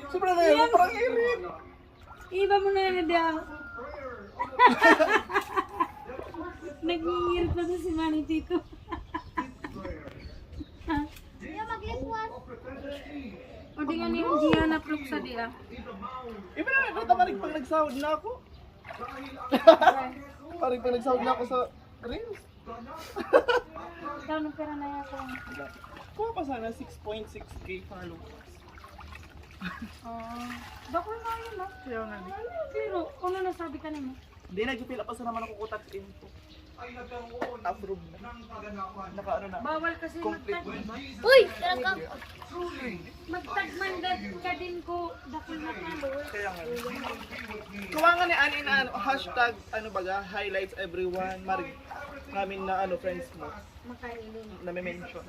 Sobrang na yun, parang irit. Iba mo na yun daw. Nag-iirip pa si Manny dito. O di nga niyo diya na pluk sa diya. Iba na, iba tamarig pag nagsahod na ako. Parang pag nagsahod na ako sa Reels. Ikaw nung pera na yata. Kuha pa sana 6.6k followers. Bako nga yun, no? Kaya nga di. Pero, ano nasabi ka naman? Hindi, nag-fill up pa sa naman ako kutat info. Approve na. Naka ano na. Bawal kasi Complete magtag. na. Uy! Talaga! Magtagmandag ka din ko. Dakil na followers. Kaya nga. Kuha nga ni Ani na ano, hashtag ano baga, highlights everyone, marig namin na ano friends mo Makailin. na may mention.